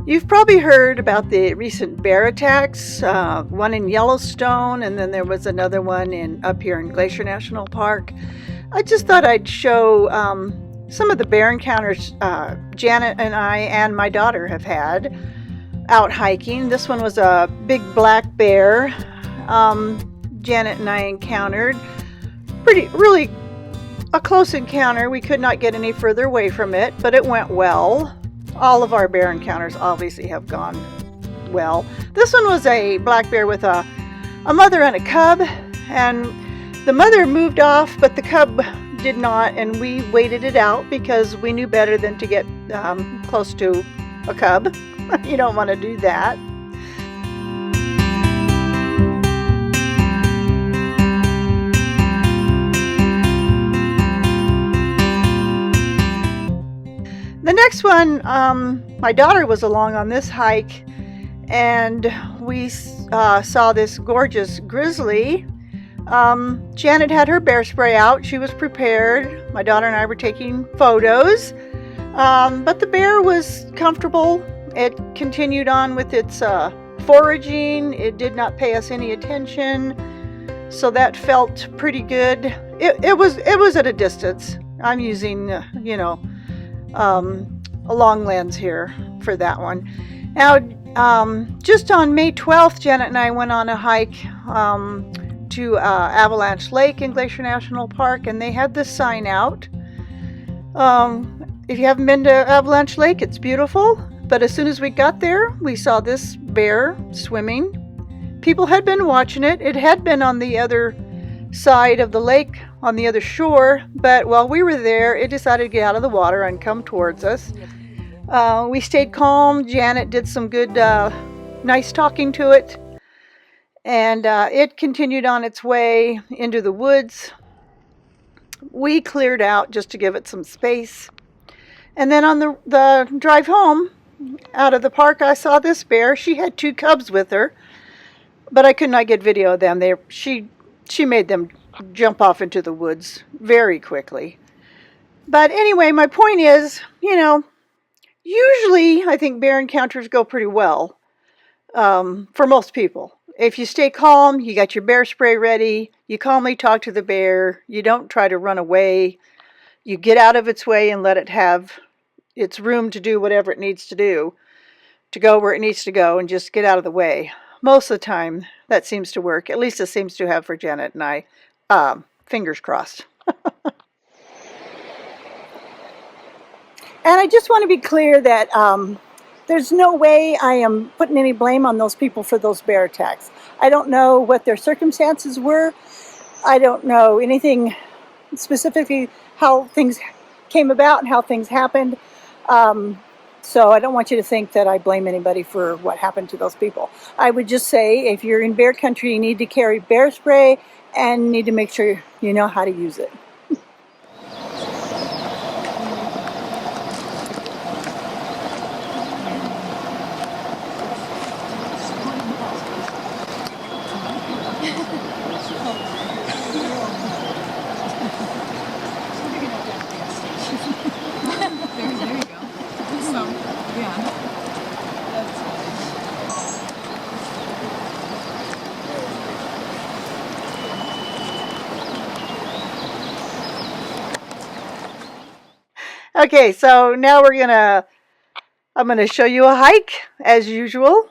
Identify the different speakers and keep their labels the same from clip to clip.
Speaker 1: You've probably heard about the recent bear attacks, one in Yellowstone, and then there was another one up here in Glacier National Park. I just thought I'd show some of the bear encounters Janet and I and my daughter have had out hiking. This one was a big black bear Janet and I encountered. Really a close encounter. We could not get any further away from it, but it went well. All of our bear encounters obviously have gone well. This one was a black bear with a mother and a cub, and the mother moved off, but the cub did not, and we waited it out because we knew better than to get close to a cub. You don't want to do that. The next one, my daughter was along on this hike, and we saw this gorgeous grizzly. Janet had her bear spray out. She was prepared. My daughter and I were taking photos, but the bear was comfortable. It continued on with its foraging. It did not pay us any attention, so that felt pretty good. It was at a distance. I'm using, a long lens here for that one. Now, just on May 12th, Janet and I went on a hike to Avalanche Lake in Glacier National Park, and they had this sign out. If you haven't been to Avalanche Lake, it's beautiful, but as soon as we got there, we saw this bear swimming. People had been watching it. It had been on the other side of the lake, on the other shore, but while we were there, it decided to get out of the water and come towards us. We stayed calm. Janet did some good, nice talking to it, and it continued on its way into the woods. We cleared out just to give it some space, and then on the drive home out of the park, I saw this bear. She had 2 cubs with her, but I could not get video of them. She made them jump off into the woods very quickly. But anyway, my point is, usually I think bear encounters go pretty well for most people. If you stay calm, you got your bear spray ready, you calmly talk to the bear, you don't try to run away, you get out of its way and let it have its room to do whatever it needs to do, to go where it needs to go, and just get out of the way. Most of the time, that seems to work. At least it seems to have for Janet and I. Fingers crossed. And I just want to be clear that there's no way I am putting any blame on those people for those bear attacks. I don't know what their circumstances were. I don't know anything specifically how things came about and how things happened. So I don't want you to think that I blame anybody for what happened to those people. I would just say if you're in bear country, you need to carry bear spray and need to make sure you know how to use it. Okay, so now I'm gonna show you a hike as usual.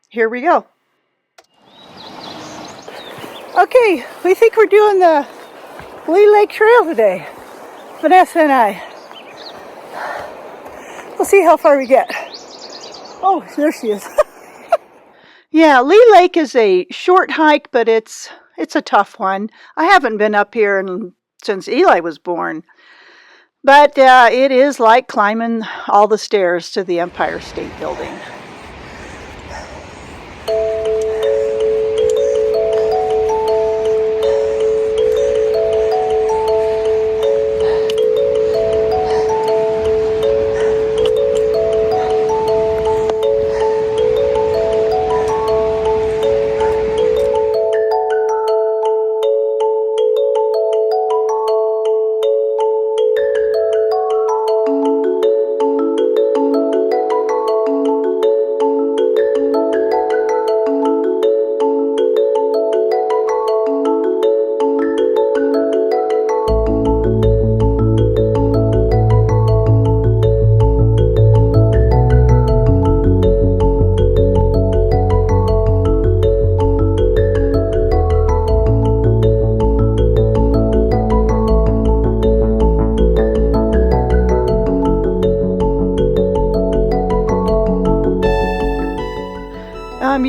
Speaker 1: Here we go. Okay, we think we're doing the Leigh Lake Trail today, Vanessa and I. We'll see how far we get. Oh, there she is. Yeah, Leigh Lake is a short hike, but it's a tough one. I haven't been up here since Eli was born. But it is like climbing all the stairs to the Empire State Building.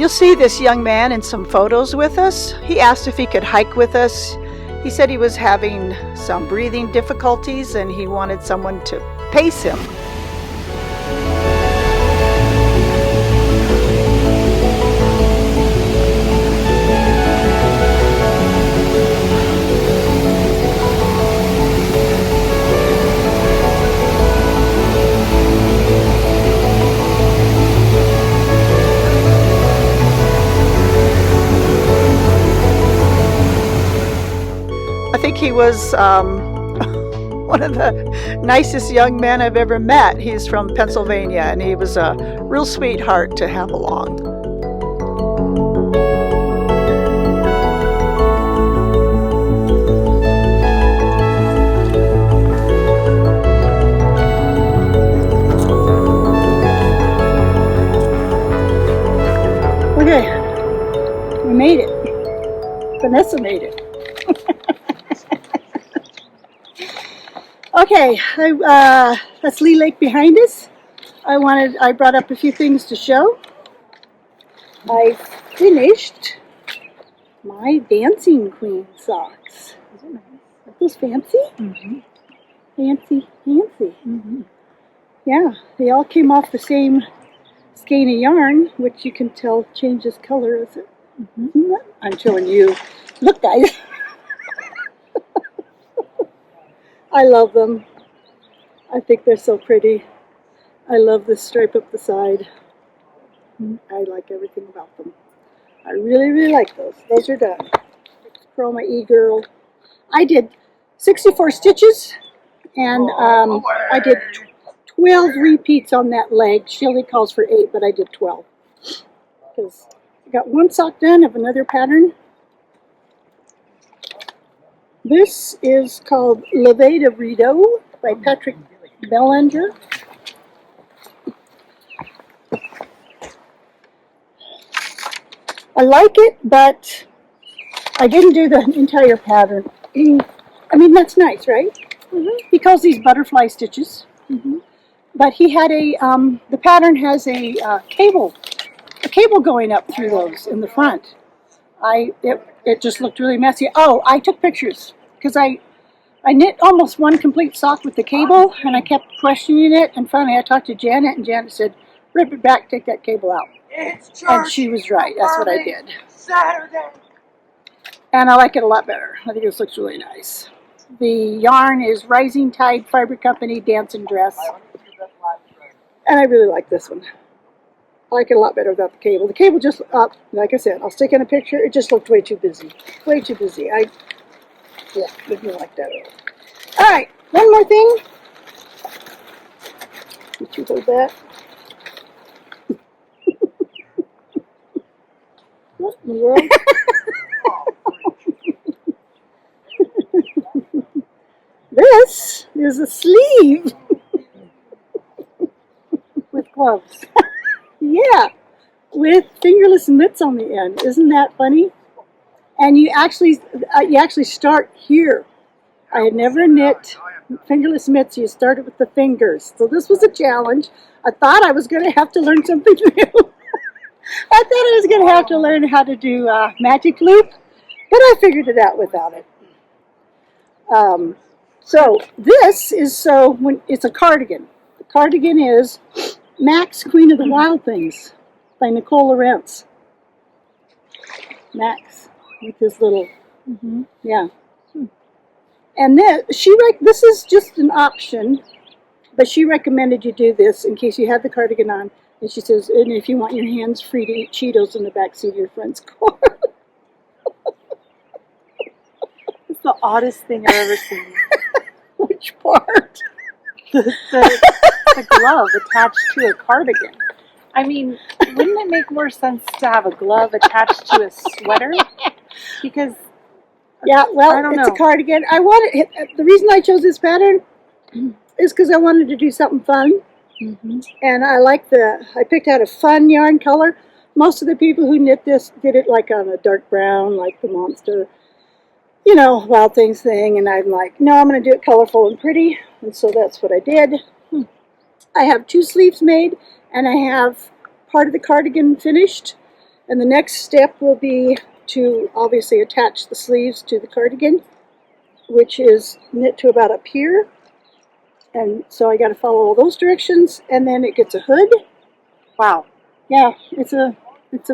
Speaker 1: You'll see this young man in some photos with us. He asked if he could hike with us. He said he was having some breathing difficulties and he wanted someone to pace him. I think he was one of the nicest young men I've ever met. He's from Pennsylvania, and he was a real sweetheart to have along. Okay, we made it. Vanessa made it. Okay, that's Leigh Lake behind us. I brought up a few things to show. I finished my Dancing Queen socks. Isn't nice? Aren't those fancy? Mm-hmm. Fancy, fancy. Mm-hmm. Yeah, they all came off the same skein of yarn, which you can tell changes color, is it? Mm-hmm. I'm showing you. Look, guys. I love them. I think they're so pretty. I love this stripe up the side. I like everything about them. I really, really like those. Those are done. Chroma E-Girl. I did 64 stitches, and I did 12 repeats on that leg. She only calls for 8, but I did 12. Because I got one sock done of another pattern. This is called Levée de Rideau by Patrick Bellinger. I like it, but I didn't do the entire pattern. I mean, that's nice, right? Mm-hmm. He calls these butterfly stitches. Mm-hmm. But he had the pattern has a cable going up through those in the front. It just looked really messy. Oh, I took pictures because I knit almost one complete sock with the cable, and I kept questioning it. And finally, I talked to Janet, and Janet said, "Rip it back, take that cable out." And she was right. That's what I did. Saturday. And I like it a lot better. I think this looks really nice. The yarn is Rising Tide Fiber Company Dancing Dress, and I really like this one. I like it a lot better without the cable. The cable just up, like I said, I'll stick in a picture. It just looked way too busy. Way too busy. Yeah, didn't like that at all. All right, one more thing. Did you hold that? What in the world? This is a sleeve. With gloves. Yeah, with fingerless mitts on the end. Isn't that funny? And you actually start here. I had never knit fingerless mitts. You started with the fingers. So this was a challenge. I thought I was going to have to learn something new. I thought I was going to have to learn how to do magic loop, but I figured it out without it. So this is when it's a cardigan. The cardigan is Max, Queen of the Wild Things by Nicole Lawrence. Max with his little, yeah. And then this is just an option, but she recommended you do this in case you have the cardigan on. And she says, and if you want your hands free to eat Cheetos in the backseat of your friend's car.
Speaker 2: It's the oddest thing I've ever seen.
Speaker 1: Which part?
Speaker 2: The glove attached to a cardigan. I mean, wouldn't it make more sense to have a glove attached to a sweater? Because
Speaker 1: yeah, well, it's a cardigan. The reason I chose this pattern is because I wanted to do something fun. Mm-hmm. And I picked out a fun yarn color. Most of the people who knit this did it like on a dark brown, like the monster, Wild Things thing. And I'm like, no, I'm going to do it colorful and pretty. And so that's what I did. I have 2 sleeves made, and I have part of the cardigan finished.
Speaker 3: And the next step will be to obviously attach the sleeves to the cardigan, which is knit to about up here. And so I got to follow all those directions, and then it gets a hood.
Speaker 2: Wow.
Speaker 3: Yeah, it's a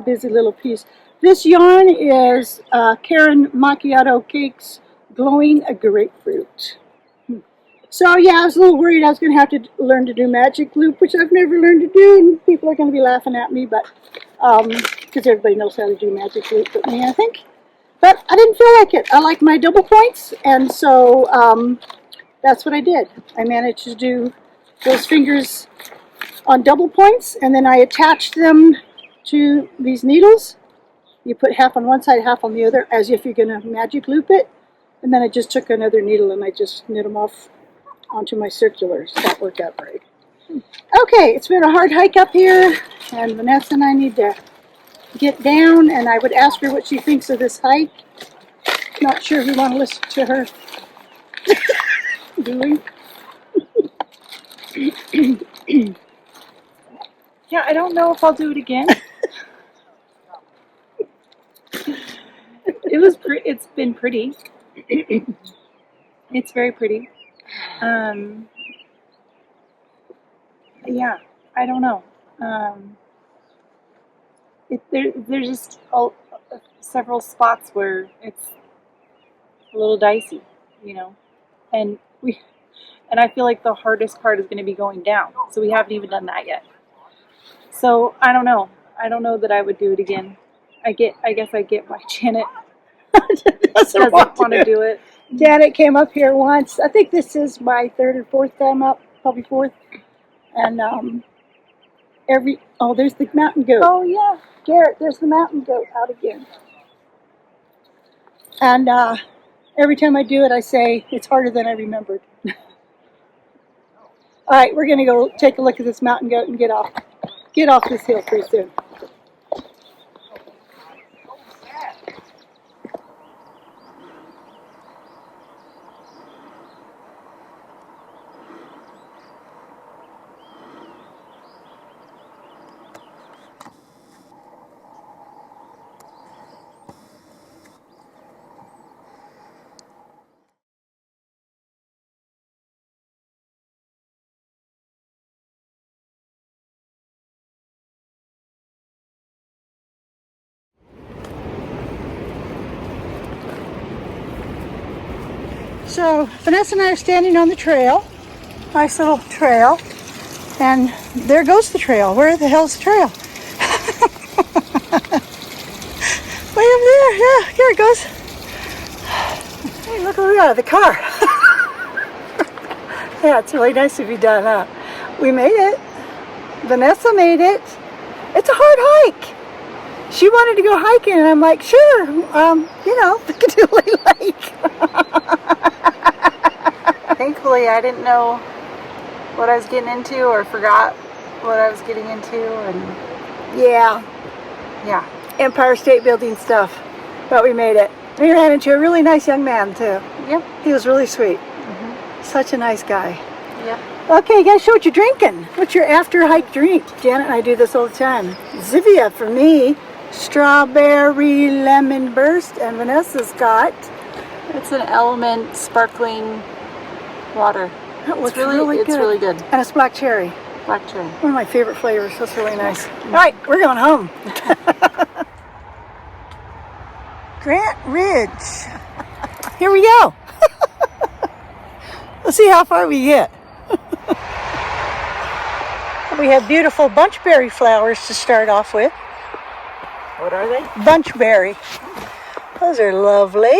Speaker 3: busy little piece. This yarn is Karen Macchiato Cakes Glowing a Grapefruit. So yeah, I was a little worried I was going to have to learn to do magic loop, which I've never learned to do, and people are going to be laughing at me, but because everybody knows how to do magic loop but me, I think. But I didn't feel like it. I like my double points, and so that's what I did. I managed to do those fingers on double points, and then I attached them to these needles. You put half on one side, half on the other, as if you're going to magic loop it. And then I just took another needle and I just knit them off onto my circulars. That worked out great. Okay, it's been a hard hike up here, and Vanessa and I need to get down, and I would ask her what she thinks of this hike. Not sure if we want to listen to her. Do we?
Speaker 2: Yeah, I don't know if I'll do it again. It's been pretty. It's very pretty. Yeah, I don't know. There's just several spots where it's a little dicey, and I feel like the hardest part is going to be going down. So we haven't even done that yet. So I don't know. I don't know that I would do it again. I guess I get why Janet doesn't want to do it.
Speaker 3: Janet came up here once. I think this is my third or fourth time up, probably fourth. And there's the mountain goat. Oh yeah, Garrett, there's the mountain goat out again. And every time I do it, I say it's harder than I remembered. All right, we're gonna go take a look at this mountain goat and get off this hill pretty soon. So Vanessa and I are standing on the trail, nice little trail, and there goes the trail. Where the hell's the trail? Way over there, yeah, here it goes. Hey, look where we are, the car. Yeah, it's really nice to be done, huh? We made it. Vanessa made it. It's a hard hike. She wanted to go hiking, and I'm like, sure, we can do Leigh Lake.
Speaker 2: Thankfully, I didn't know what I was getting into or forgot what I was getting into, and
Speaker 3: Yeah, Empire State Building stuff, but we made it. We ran into a really nice young man, too.
Speaker 2: Yep.
Speaker 3: He was really sweet. Such a nice guy.
Speaker 2: Yep.
Speaker 3: Okay, you gotta show what you're drinking. What's your after-hike drink? Janet and I do this all the time. Zivia for me, strawberry lemon burst, and Vanessa's got...
Speaker 2: It's an Element sparkling water.
Speaker 3: It's really good. And it's black cherry.
Speaker 2: Black cherry.
Speaker 3: One of my favorite flavors. That's really nice. All right, we're going home. Grant Ridge. Here we go. Let's see how far we get. We have beautiful bunchberry flowers to start off with.
Speaker 2: What are they?
Speaker 3: Bunchberry. Those are lovely.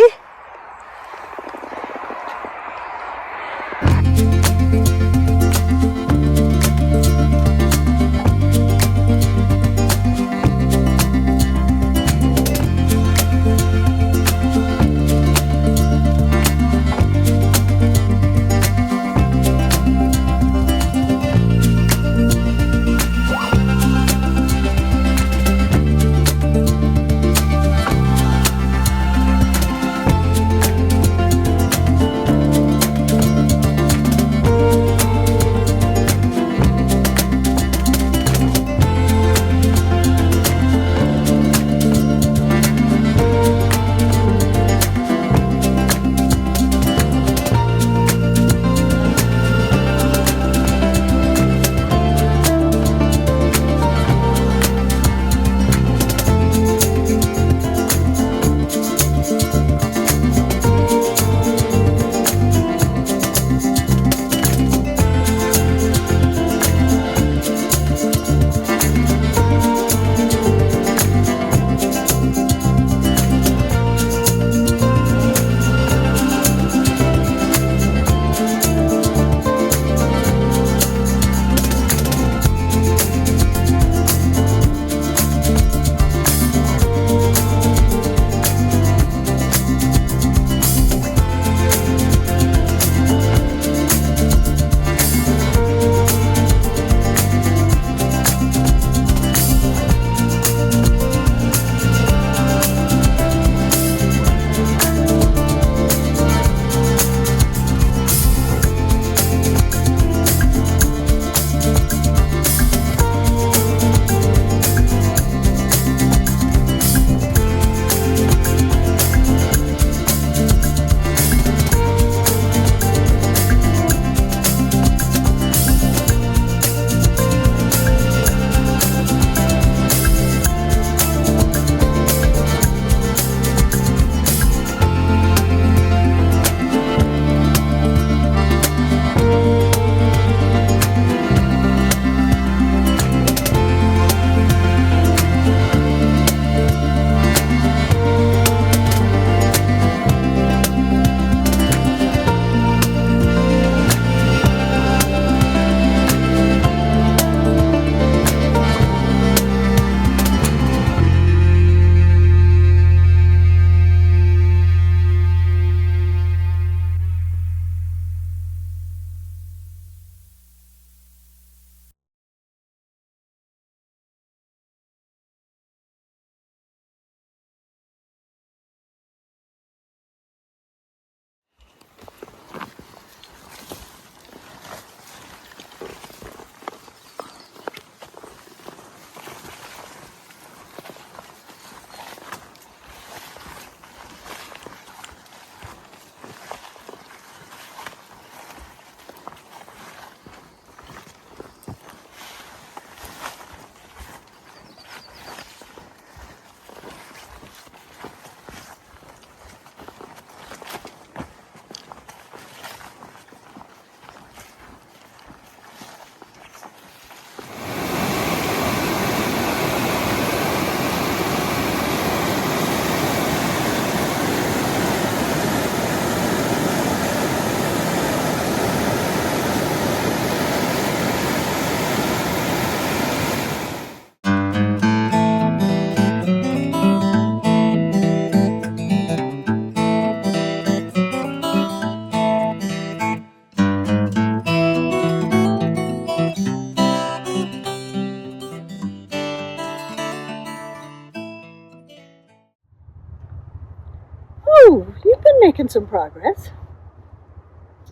Speaker 3: making some progress.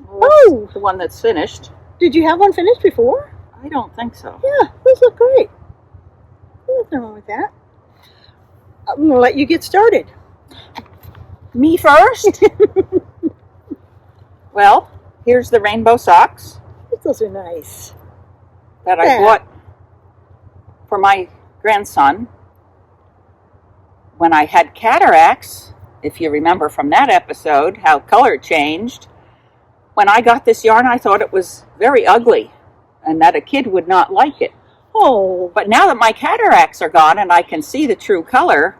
Speaker 4: Well, that's the one that's finished.
Speaker 3: Did you have one finished before?
Speaker 4: I don't think so.
Speaker 3: Yeah, those look great. There's nothing wrong with that. I'm going to let you get started.
Speaker 4: Me first? Well, here's the rainbow socks
Speaker 3: Those are nice.
Speaker 4: that I
Speaker 3: Yeah.
Speaker 4: bought for my grandson when I had cataracts. If you remember from that episode, how color changed. When I got this yarn, I thought it was very ugly and that a kid would not like it.
Speaker 3: Oh,
Speaker 4: But now that my cataracts are gone and I can see the true color,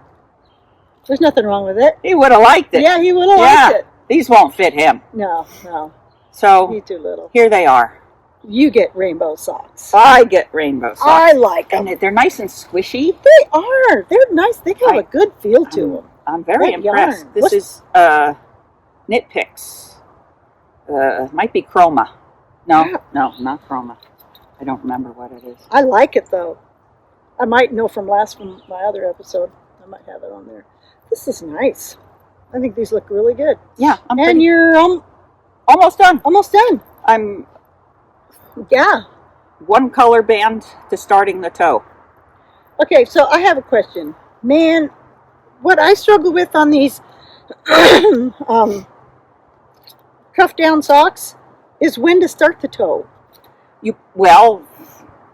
Speaker 3: there's nothing wrong with it.
Speaker 4: he would have liked it.
Speaker 3: Yeah, he would have
Speaker 4: Yeah.
Speaker 3: liked it.
Speaker 4: These won't fit him.
Speaker 3: No,
Speaker 4: So
Speaker 3: he's too little.
Speaker 4: here they are.
Speaker 3: You get rainbow socks.
Speaker 4: I get rainbow socks.
Speaker 3: I like them.
Speaker 4: And they're nice and squishy.
Speaker 3: They are. They're nice. They have a good feel to them.
Speaker 4: I'm very
Speaker 3: That
Speaker 4: impressed.
Speaker 3: yarn.
Speaker 4: This
Speaker 3: What's-
Speaker 4: is Knit Picks. Might be Chroma. No,
Speaker 3: Yeah.
Speaker 4: no, not Chroma. I don't remember what it is.
Speaker 3: I like it though. I might know from my other episode. I might have it on there. This is nice. I think these look really good.
Speaker 4: Yeah, I'm
Speaker 3: And
Speaker 4: pretty,
Speaker 3: you're
Speaker 4: almost done.
Speaker 3: almost done.
Speaker 4: I'm
Speaker 3: Yeah.
Speaker 4: one color band to starting the toe.
Speaker 3: Okay, so I have a question. Man, what I struggle with on these cuff down socks is when to start the toe.
Speaker 4: Well,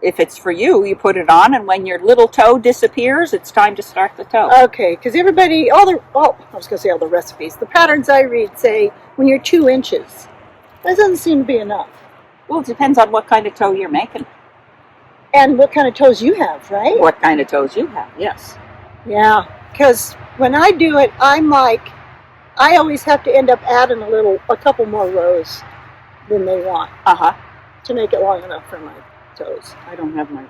Speaker 4: if it's for you, you put it on, and when your little toe disappears, it's time to start the toe.
Speaker 3: Okay, because everybody, I was going to say all the recipes. The patterns I read say when you're 2 inches. That doesn't seem to be enough.
Speaker 4: Well, it depends on what kind of toe you're making.
Speaker 3: And what kind of toes you have, right?
Speaker 4: What kind of toes you have, yes.
Speaker 3: Yeah, because when I do it, I'm like, I always have to end up adding a couple more rows than they want
Speaker 4: Uh-huh.
Speaker 3: to make it long enough for my toes.
Speaker 4: I don't have my,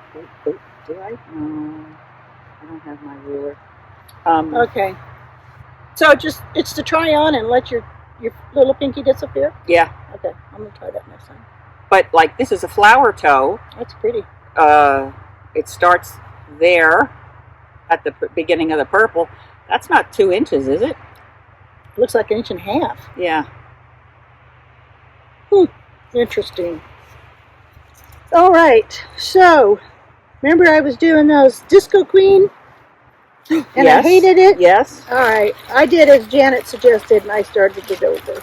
Speaker 4: do I? No, I don't have my ruler.
Speaker 3: Okay. So it's to try on and let your little pinky disappear?
Speaker 4: Yeah,
Speaker 3: Okay, I'm going to try that next time.
Speaker 4: but like this is a flower toe.
Speaker 3: That's pretty.
Speaker 4: It starts there at the beginning of the purple. That's not 2 inches, is it?
Speaker 3: Looks like 1.5 inches.
Speaker 4: Yeah.
Speaker 3: Interesting. All right, so remember I was doing those Disco Queen? And
Speaker 4: Yes.
Speaker 3: I hated it?
Speaker 4: Yes.
Speaker 3: All right, I did as Janet suggested, and I started it over.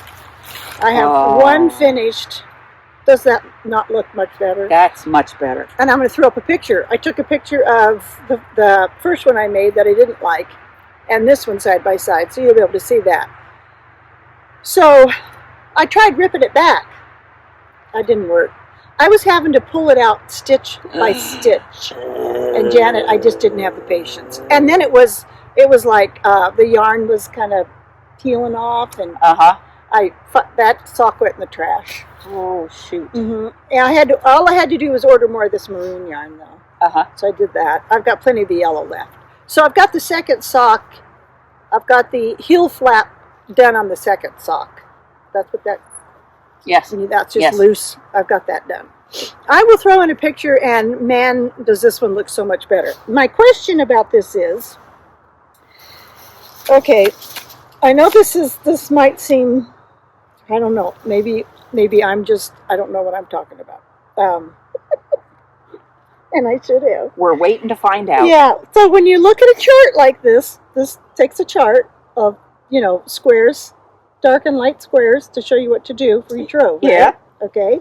Speaker 3: I have
Speaker 4: Oh.
Speaker 3: one finished. Does that not look much better?
Speaker 4: That's much better.
Speaker 3: And I'm going to throw up a picture. I took a picture of the first one I made that I didn't like, and this one side by side, so you'll be able to see that. So I tried ripping it back. That didn't work. I was having to pull it out stitch by stitch. And Janet, I just didn't have the patience. And then it was like the yarn was kind of peeling off, and
Speaker 4: Uh-huh.
Speaker 3: that sock went in the trash.
Speaker 4: Oh, shoot.
Speaker 3: And all I had to do was order more of this maroon yarn, though.
Speaker 4: Uh-huh.
Speaker 3: So I did that. I've got plenty of the yellow left. So I've got the second sock. I've got the heel flap done on the second sock. That's what that.
Speaker 4: Yes.
Speaker 3: That's just
Speaker 4: Yes.
Speaker 3: loose. I've got that done. I will throw in a picture, and man, does this one look so much better. My question about this is, okay, I know this might seem, I don't know, maybe I don't know what I'm talking about. And I should have.
Speaker 4: We're waiting to find out.
Speaker 3: Yeah, so when you look at a chart like this takes a chart of, squares, dark and light squares to show you what to do for each row, right?
Speaker 4: Yeah.
Speaker 3: Okay.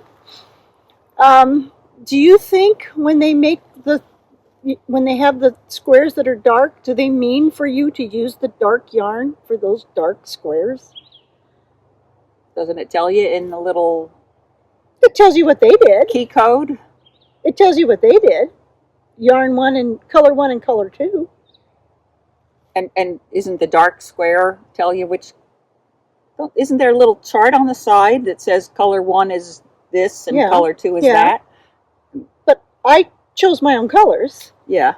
Speaker 3: Do you think when they have the squares that are dark, do they mean for you to use the dark yarn for those dark squares?
Speaker 4: Doesn't it tell you in the little
Speaker 3: It tells you what they did.
Speaker 4: key code?
Speaker 3: It tells you what they did. Yarn 1 and color 2.
Speaker 4: And isn't the dark square tell you which? Isn't there a little chart on the side that says color 1 is this and
Speaker 3: Yeah.
Speaker 4: color 2 is
Speaker 3: Yeah.
Speaker 4: that?
Speaker 3: But I chose my own colors.
Speaker 4: Yeah.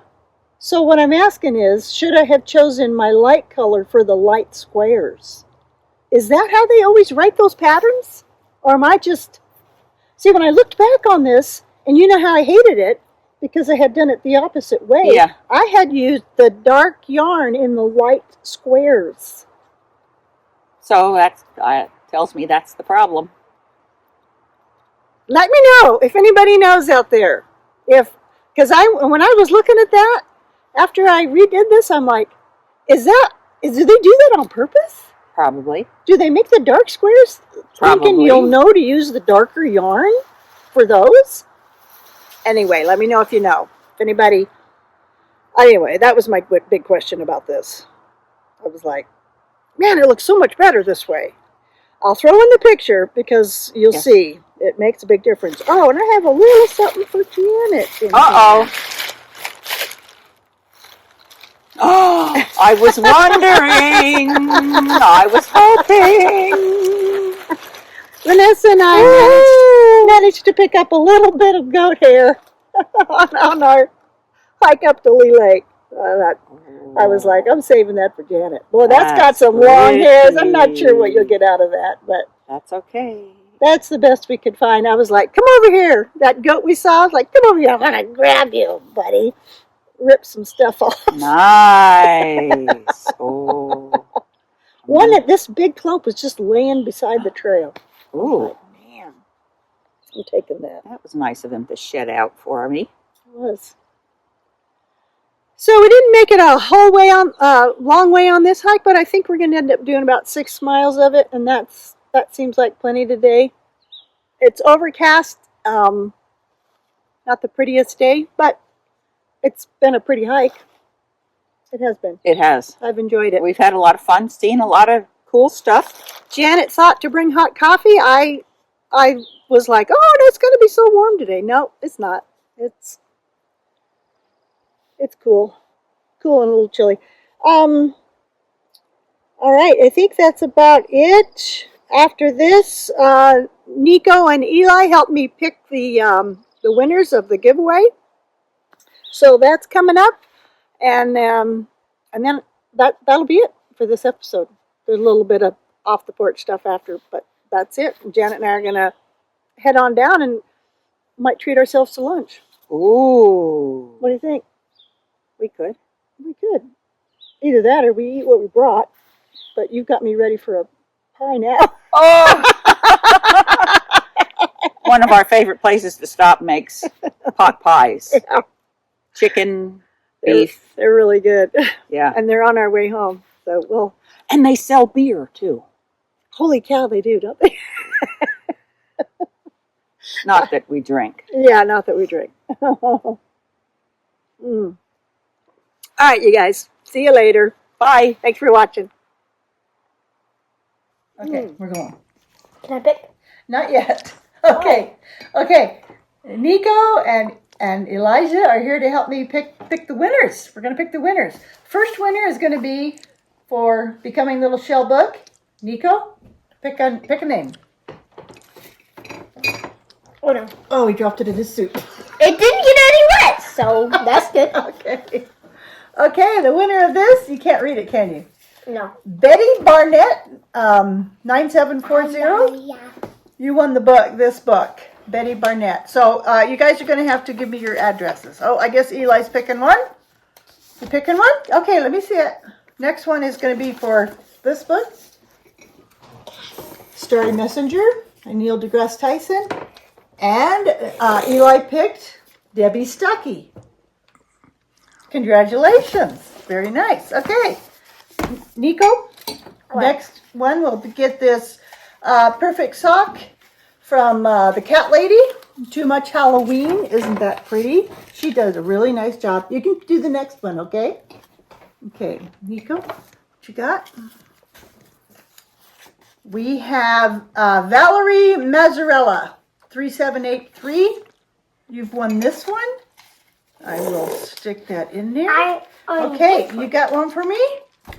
Speaker 3: So what I'm asking is, should I have chosen my light color for the light squares? Is that how they always write those patterns? Or am I just... See, when I looked back on this, and you know how I hated it, because I had done it the opposite way.
Speaker 4: Yeah.
Speaker 3: I had used the dark yarn in the light squares.
Speaker 4: So that tells me that's the problem.
Speaker 1: Let me know if anybody knows out there. Because when I was looking at that, after I redid this, I'm like, do they do that on purpose?
Speaker 4: Probably.
Speaker 1: Do they make the dark squares thinking
Speaker 4: Probably.
Speaker 1: you'll know to use the darker yarn for those? Anyway, let me know if you know. If anybody... Anyway, that was my big question about this. I was like, man, it looks so much better this way. I'll throw in the picture because you'll see. It makes a big difference. Oh, and I have a little something for Janet.
Speaker 4: Uh-oh. Oh, I was wondering. I was hoping.
Speaker 1: Vanessa and I managed to pick up a little bit of goat hair on our hike up to Leigh Lake. I was like, I'm saving that for Janet. Boy, that's got some long hairs. I'm not sure what you'll get out of that, but
Speaker 4: that's okay.
Speaker 1: That's the best we could find. I was like, come over here. That goat we saw, I was like, come over here. I'm going to grab you, buddy. Rip some stuff off.
Speaker 4: Nice. Oh.
Speaker 1: This big clump was just laying beside the trail.
Speaker 4: Ooh.
Speaker 1: Like, man, I'm taking that.
Speaker 4: That was nice of him to shed out for me.
Speaker 1: It was. So we didn't make it a whole way long way on this hike, but I think we're going to end up doing about 6 miles of it, and that seems like plenty today. It's overcast, not the prettiest day, but it's been a pretty hike. It has been.
Speaker 4: It has.
Speaker 1: I've enjoyed it.
Speaker 4: We've had a lot of fun, seeing a lot of cool stuff.
Speaker 1: Janet thought to bring hot coffee. I was like, oh, no, it's going to be so warm today. No, it's not. It's cool. Cool and a little chilly. All right, I think that's about it. After this, Nikko and Eli helped me pick the winners of the giveaway. So that's coming up, and then that'll be it for this episode. There's a little bit of off the porch stuff after, but that's it. Janet and I are gonna head on down and might treat ourselves to lunch.
Speaker 4: Ooh.
Speaker 1: What do you think?
Speaker 4: We could.
Speaker 1: We could. Either that or we eat what we brought. But you've got me ready for a pie now.
Speaker 4: Oh! One of our favorite places to stop makes pot pies.
Speaker 1: Yeah.
Speaker 4: Chicken, beef.
Speaker 1: They're really good.
Speaker 4: Yeah.
Speaker 1: And they're on our way home. So
Speaker 4: And they sell beer, too.
Speaker 1: Holy cow, they do, don't they?
Speaker 4: Not that we drink.
Speaker 1: Yeah, not that we drink. All right, you guys. See you later.
Speaker 4: Bye.
Speaker 1: Thanks for watching.
Speaker 5: Okay, we're going.
Speaker 3: Can I pick?
Speaker 5: Not yet. Okay. Nikko and Elijah are here to help me pick the winners. We're going to pick the winners. First winner is going to be for Becoming Little Shell Book. Nikko, pick a name.
Speaker 3: Oh no.
Speaker 5: Oh, he dropped it in his soup.
Speaker 3: It didn't get any wet, so that's good.
Speaker 5: Okay, the winner of this, you can't read it, can you?
Speaker 3: No.
Speaker 5: Betty Barnett, 9740.
Speaker 3: Yeah.
Speaker 5: You won this book, Betty Barnett. So you guys are going to have to give me your addresses. Oh, I guess Eli's picking one. You picking one? Okay, let me see it. Next one is going to be for this book. Story Messenger by Neil deGrasse Tyson. And Eli picked Debbie Stuckey. Congratulations. Very nice. Okay. Nikko, next one we'll get this perfect sock from the cat lady. Too Much Halloween. Isn't that pretty? She does a really nice job. You can do the next one, okay? Okay, Nikko, what you got? We have Valerie Mazzarella, 3783. You've won this one. I will stick that in there. Okay, you got one for me?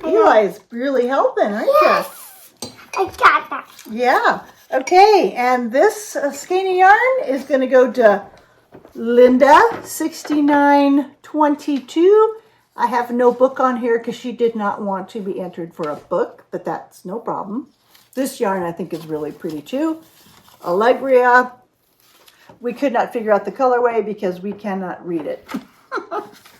Speaker 5: Eli's really helping, aren't you?
Speaker 3: I got that.
Speaker 5: Yeah. Okay, and this skeiny yarn is going to go to Linda, 6922. I have no book on here because she did not want to be entered for a book, but that's no problem. This yarn I think is really pretty too. Allegria. We could not figure out the colorway because we cannot read it.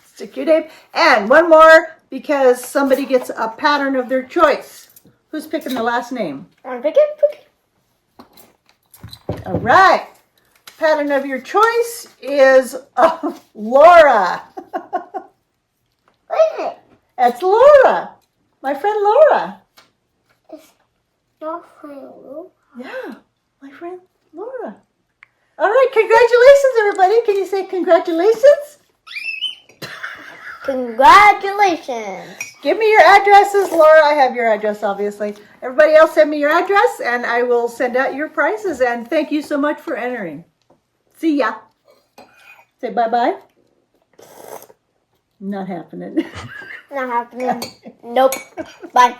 Speaker 5: Stick your name. And one more because somebody gets a pattern of their choice. Who's picking the last name?
Speaker 6: I'm picking.
Speaker 5: All right. Pattern of your choice is Laura.
Speaker 6: What is it?
Speaker 5: That's Laura. My friend Laura.
Speaker 6: It's not real.
Speaker 5: Yeah, my friend Laura. All right, congratulations, everybody. Can you say congratulations?
Speaker 6: Congratulations.
Speaker 5: Give me your addresses, Laura. I have your address, obviously. Everybody else send me your address, and I will send out your prizes. And thank you so much for entering. See ya. Say bye-bye. Not happening.
Speaker 6: Not happening. Nope. Bye.